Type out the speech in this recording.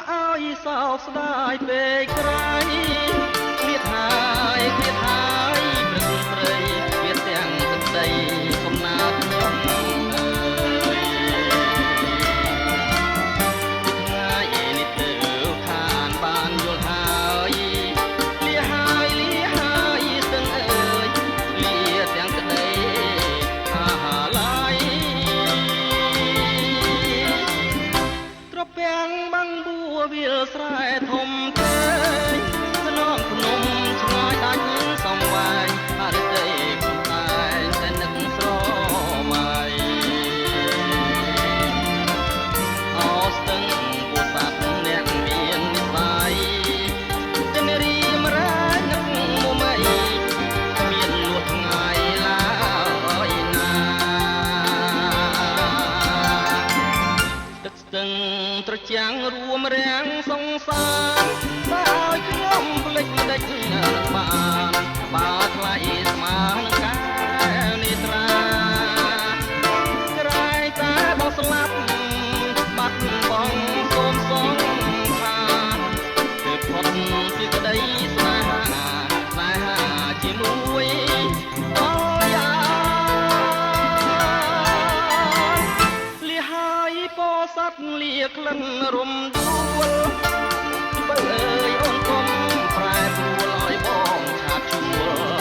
ឲ្យសោកស្ដាយពេកក្រៃគ្លៀតហើយព្រឹកព្រៃគ្លៀតទាំងទឹកដីកំណាត់ខ្ញុំថ្ងៃនេះទៅខានបានយល់ហើយលាហើយស្ទឹងអើយលាទាំងទឹកដីអាហាឡាយត្រពាំងបាំងបួវាលស្រែធំពេកស្នងភ្នំឆ្ងាយដាច់សំវាយអរិតីតែតែនឹកស្រមៃអស្ទឹងពូសាប់អ្នកមាននិស័យចិនរីមរាយនឹកមុំអីគ្មានលួចថ្ងៃឡើយណាទឹកស្ទឹងត្រចាំងរួមរាំងសង្សារបើឲ្យខ្ញុំភ្លេចមិនដេចបានបើថ្លៃស្មើនឹងកែវនេត្រាក្រែងតែបងស្លាប់បាត់បងសូមសងខានគឺផុតពីក្តីស្នេហាជាមួយអយាលះហើយពោស័ព្ទលាក្លិនរំដួលបើអើយអូនគុំប្រែប្រួលឲ្យបងឆាប់ជួល